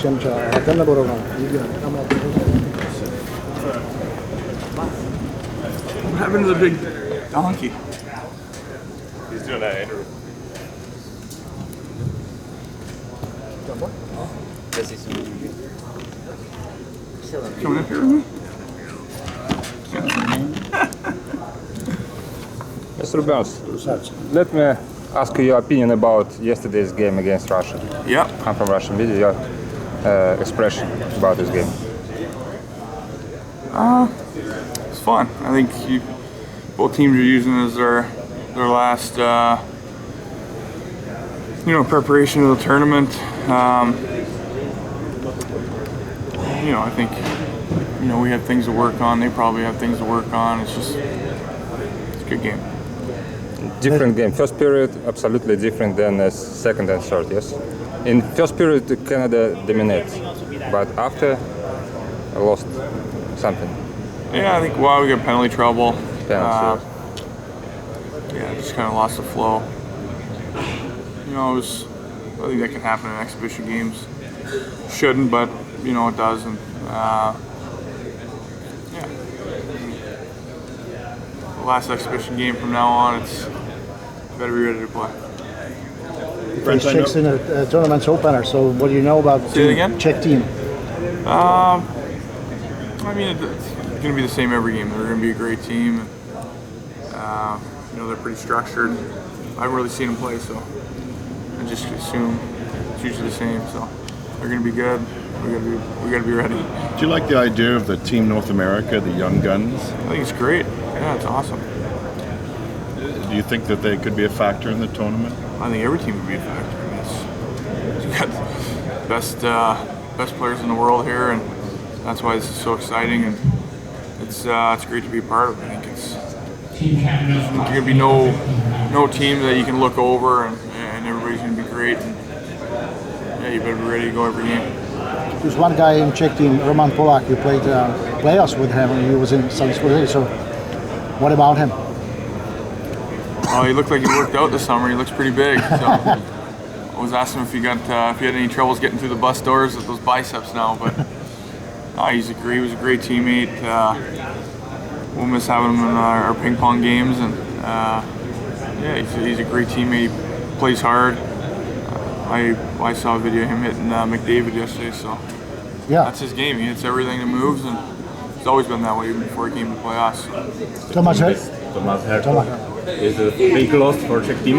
чем темно было. What happened to the big donkey? He's doing that interview. Coming up here with me? Mr. Burns, let me ask you your opinion about yesterday's game against Russia. Yep. I'm from Russian media. Your expression about this game. It's fun. I think both teams are using it as their last, preparation of the tournament. I think, we have things to work on. They probably have things to work on. It's a good game. Different game. First period, absolutely different than second and third, yes? In first period, Canada dominates, but after, lost something. Yeah, I think we got penalty trouble. Penalty. Just kind of lost the flow. I think that can happen in exhibition games. Shouldn't, but it does. And the last exhibition game from now on, it's better be ready to play. Brent, Czechs in the tournament's opener. So what do you know about Say it again? Czech team? It's going to be the same every game. They're going to be a great team. And, they're pretty structured. I haven't really seen them play, so I just assume it's usually the same. So they're going to be good. We got to be ready. Do you like the idea of the Team North America, the young guns? I think it's great. Yeah, it's awesome. Do you think that they could be a factor in the tournament? I think every team would be a factor. You've got the best players in the world here, and that's why this is so exciting. And it's great to be a part of it. I think there's going to be no team that you can look over, and everybody's going to be great. And, you better be ready to go every game. There's one guy in Czech team, Roman Polak. You played playoffs with him, and he was in San Jose. So, what about him? Oh, he looked like he worked out this summer. He looks pretty big. So I was asking him if he had any troubles getting through the bus doors with those biceps now. But he was a great teammate. We'll miss having him in our ping pong games, and he's a great teammate. He plays hard. I saw a video of him hitting McDavid yesterday, so that's his game. He hits everything that moves, and it's always been that way even before he came to play us. Thomas Hurt. Is a big loss for Czech team.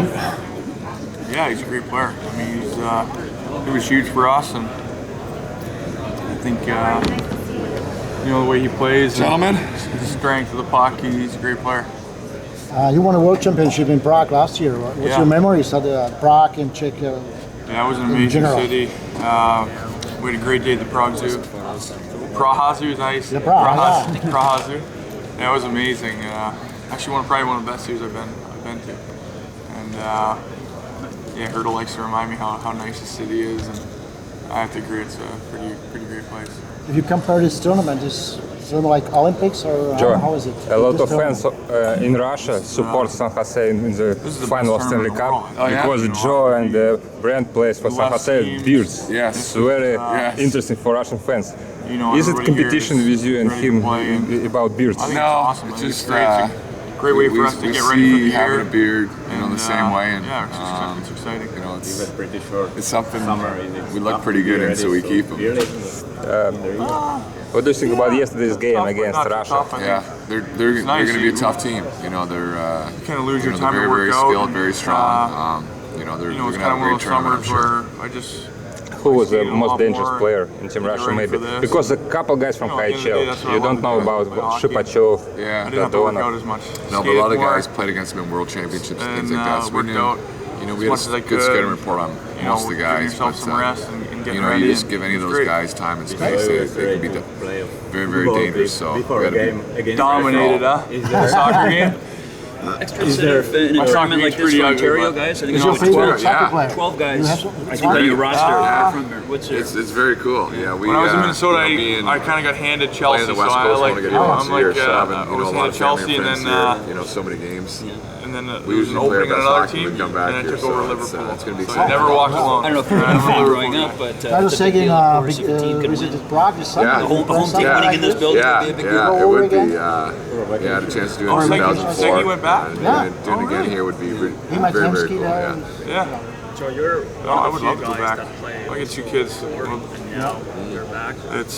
Yeah, he's a great player. I mean, he was huge for us, and I think the way he plays, Gentlemen, the strength of the puck, he's a great player. You won a world championship in Prague last year. What's your memories of Prague and Czech? Yeah, it was an amazing city. We had a great day at the Prague Zoo. Praha Zoo is nice. The Praha. Praha Zoo. Yeah, it was amazing. Actually, probably one of the best zoos I've been to. And Hurdle likes to remind me how nice the city is, and I have to agree, it's a pretty great place. If you compare this tournament, is it like Olympics or how is it? A lot of fans in Russia support San Jose in the final of Stanley Cup because Joe and Brent plays for San Jose Beards. Yes. It's very interesting for Russian fans. Is it competition with you and him about beards? I think No, awesome. it's I think just great. It's a great way for us to get ready for the year. Having a beard, the same way, and it's exciting. it's Pretty short. it's something Summer, we look pretty good in, so we keep them. What do you think about yesterday's game against Russia? Yeah, they're going to be a tough team. They're You kind of lose your time very, to work very out. skilled, very strong. They're It's going to kind have of a one of great those tournament, I'm summers sure. where I just Who was the most dangerous player in Team Russia, ready maybe? for this. Because a couple guys from at the end of the day, that's KHL. what You I don't wanted know to about play hockey. Shipachov, I Yeah. didn't have to work out Dadonov. as much. No, but a Skated lot of more. guys played against them in World Championships and things And, like that. So we worked knew, out we as much had as I a good could. scouting report on most of the Giving guys. yourself But, some rest and getting you ready. just give any of It's those great. guys time and space, they can be very, very dangerous. So we before gotta a game be against Dominated, Russia. huh? Is there Soccer game. extra incentive in a My tournament soccer like game's this pretty for ugly, Ontario but- guys? I think Who's it's your like favorite 12, soccer player? 12 guys. You have I some- think on your roster from there. What's your It's very cool. Yeah, we. When I was in Minnesota, you know, I kind of got handed Chelsea, playing the so West I Coast, like, want to get you know, here once I'm a year, like, so having, I you know, was a lot handed of family Chelsea, and and friends then here, you know, so many games. there We was usually an play our opening in best another hockey when team, we come back and I here, took so over it's Liverpool. going to be So I exciting. never walked alone. I don't know if you're a fan growing up, but That was it's a big saying, deal, of course, if a team can win. visited Prague this summer. Yeah. Did A you home play team something winning like in this this? building would Yeah, be a big deal. yeah, Go it over would be. again? Yeah, I had a chance to do it Oh, in Seggy- 2004. Seggy went back? And Yeah. doing it again here would be very, He might very Hemsky cool. there. Yeah. Yeah. So you're No, I would love to go back. I get 2 kids. now you're back. It's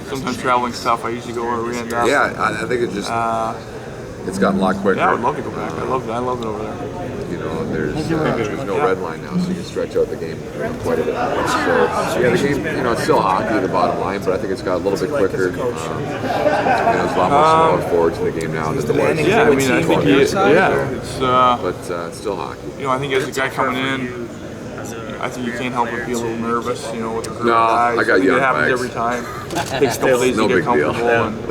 sometimes traveling's tough. I usually go where we end up. Yeah, I think it just it's gotten a lot quicker. Yeah, I would love to go back. I love it over there. You know, there's no red line now, so you can stretch out the game quite a bit. So yeah, the game, you know, it's still hockey, the bottom line, but I think it's got a little bit quicker. There's a lot more smaller forwards in the game now than there was. Yeah, I mean, I think it's But it's still hockey. you know, I think as a guy coming in, I think you can't help but be a little nervous, you know, with the group No, of guys. I got think young it happens legs. every time. It takes a couple days No to get big deal. comfortable. And,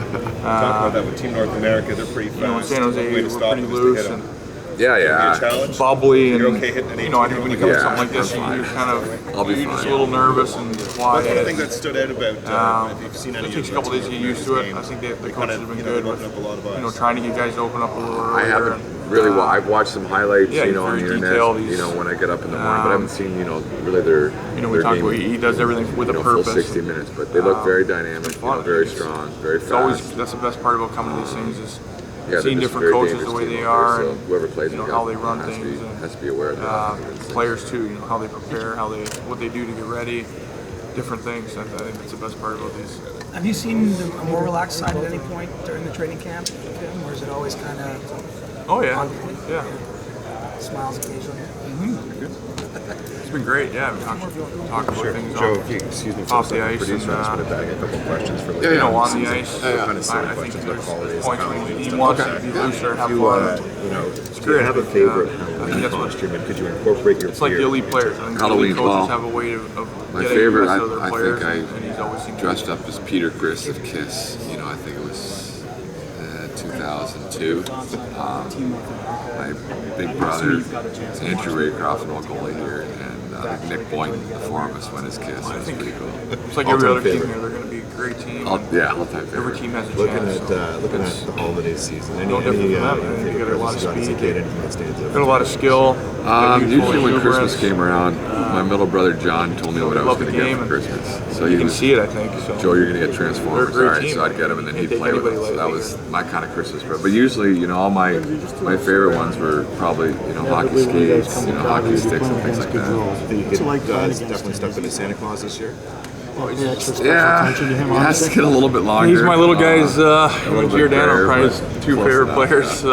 Talk about that with Team North America. They're pretty fast. you know, in San Jose, The way we're to stop pretty them is to loose hit 'em. and Yeah, Be a yeah. challenge. bubbly, and You're okay hitting an you know, I think when you come to Yeah, something like this, I'm fine. you're kind of I'll be you're just fine. a little nervous and One quiet. thing that stood out about if you've seen any It of takes a couple days to get used to it. I think the coaches have been good with, open up a lot of you know, eyes. trying to get guys to open up a little I earlier. haven't and, really. I've watched some highlights, yeah, you know, on the very internet, detailed. you know, when I get up in the morning, but I haven't seen, you know, really their. You know, we their talked game, about he does everything with you a know, full purpose. 60 minutes, but they look very dynamic, you know, very strong, very It's always fast. that's the best part about coming to these things is Yeah, seeing they're just a different very coaches the dangerous way team they out there, are, so and whoever plays you know them how they run has to things, has to be aware of that. players too. You know how they prepare, what they do to get ready, different things. I think that's the best part about these. Have you seen a more relaxed side at any point during the training camp, Kim, or is it always kind of Oh yeah, on yeah. smiles occasionally? It's been great. Yeah, we talk about things Joe, off, if you excuse me for off a the second, ice producer, and I just want to bag a couple questions for you later. know on the ice. kind of silly I think questions about there's holidays, points when Halloween, he stuff. wants to be looser, have You, fun. you know, do you great. have a I think, favorite I think Halloween that's what- costume, and could you incorporate your It's like the fear? elite players. I think Halloween, the elite coaches well, have a way of my getting favorite, the rest of their I players, think I and he's always seemed to dressed up as Peter Criss of Kiss. You know, I think it was 2002. My big brother, Andrew Raycroft, an old goalie here, and Nick Boynton, the four of us went as Kiss. It was pretty cool. It's like every All-time other team favorite. here. They're going to be a great team. All-time favorite. Every team has a Looking chance. at so looking at the holiday season, any No different from that, man. favorite You got a lot of players you got as a speed. kid, anything that stands out? Got a lot of skill. Usually when Christmas came around, my middle brother John told me what I was love the going to get game, for and Christmas. So you he can was, see it, I think. So. Joe, you're going to get They're Transformers. a great All right, team, so I'd get them, and then Can't he'd take play with them. anybody So that lightly. was my kind of Christmas present. But usually, you know, all my favorite ones were probably, you know, hockey skates, you know, hockey sticks and things like that. Do you get definitely stuck into Santa Claus this year? Yeah, he has to get a little bit longer. He's my little guy's, little bit Giordano, rare, probably his but two close favorite enough. players.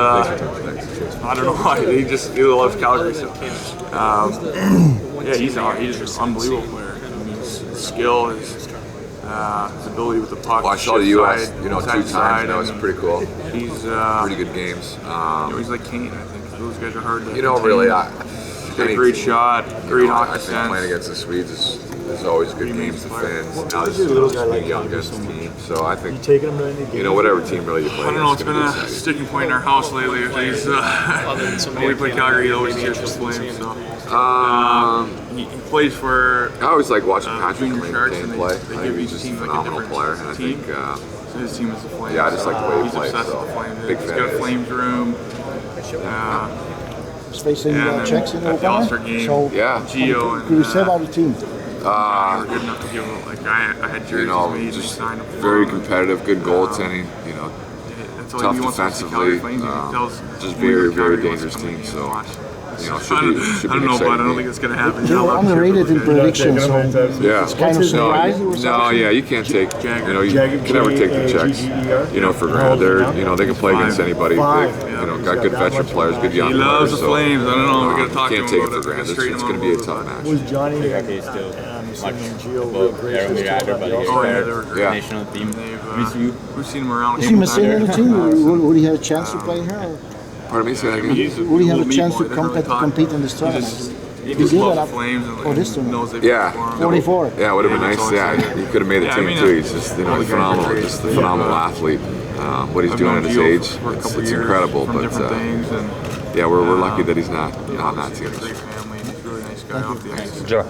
I don't know why. He loves Calgary. So, yeah, he's just an unbelievable player. I mean, his skill, his ability with the puck. Well, I saw the shift U.S. side, you know, side 2 to times. side, That was and pretty cool. He's Pretty good games. you know, he's like Kane. I think those guys are hard to. You know, contain. really, Got a great shot, great hockey I think playing sense. against the Swedes is always good games. The Finns. Now this is a young against team, so I think you know whatever team really you play. I don't know. It's against, been gonna a be exciting. sticking point in our house lately. He's when we play Calgary, he always cheers for Flames. So he plays for. I always like watching Patrick Junior Sharks, Kane and play. they I give think each he's just a team like a phenomenal different player, and I team. think So his team is the Flames. Yeah, I just like the way he he's plays, obsessed so with the Flames. big He's fan got of a his. Flames room. Facing And then Czechs in the at the All-Star opener. game, So, Yeah. Gio what could you say and about the team? they were good enough to give him, like I had jerseys you know, made and just signed them for very him. competitive, good goaltending. You know, That's all tough he wants to see defensively, Calgary Flames. He tells just when you're very, very Calgary, he wants to dangerous come in team, and so, watch. you know, I should don't be know, an but I exciting don't think game. it's going to happen. They were underrated in predictions, so Yeah. it's kind of surprising or No, something. yeah, you can't take, you know, you can never take the Czechs, you know, for granted. They're, you know, they can play against anybody. They've, you know, got good veteran players, good young He loves players. the Flames. I don't know. We got to talk to can't him take it about for granted. Straighten It's him going to be a out tough match. Was Johnny Hockey is still much above Oh yeah, they were great. Yeah. national team. We've seen him around. Is he missing in the team? Would he have a chance to play here? Or Pardon me, say that again? would he have a chance to compete in this tournament? He He just did loves it the Flames and for this team. knows they Yeah. perform. 44. Yeah, it would have been nice. Yeah, he could have made the Yeah, I team mean, too. He's just all the guys are phenomenal, great. just a phenomenal athlete. What he's I've doing known at his Gio age, for a couple it's years incredible. from But different things, and yeah, we're lucky that he's not on that team. great family. He's a really nice guy off the ice. Joe,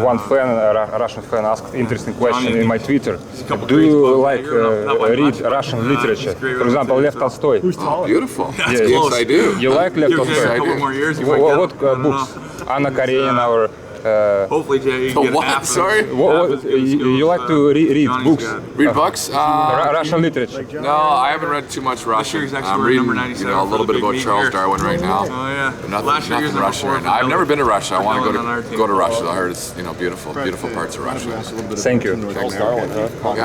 one fan, a Russian fan, asked interesting question in my Twitter. couple Do great you spots. like Not my read much. Russian He's literature? great For with example, Lev literature. Tolstoy. Oh, beautiful. Yes. Yes, I do. You like Lev Give Tolstoy? a I couple do. more years, you might get What him. I don't books? know. Anna Karenina or Hopefully, Jay, you can get What? half of Sorry? you like to read Johnny's books? got. Read books? Russian literature. No, I haven't read too much Russian. year he's actually I'm wearing reading, number 97 a little for bit the about big Charles meet here. Darwin right now. Oh yeah. But nothing, Last year he was nothing number Russian 4 right now. I've never been to Russia. I want to on our team. go to Russia. I heard it's beautiful, beautiful parts of Russia. Thank you. Yeah.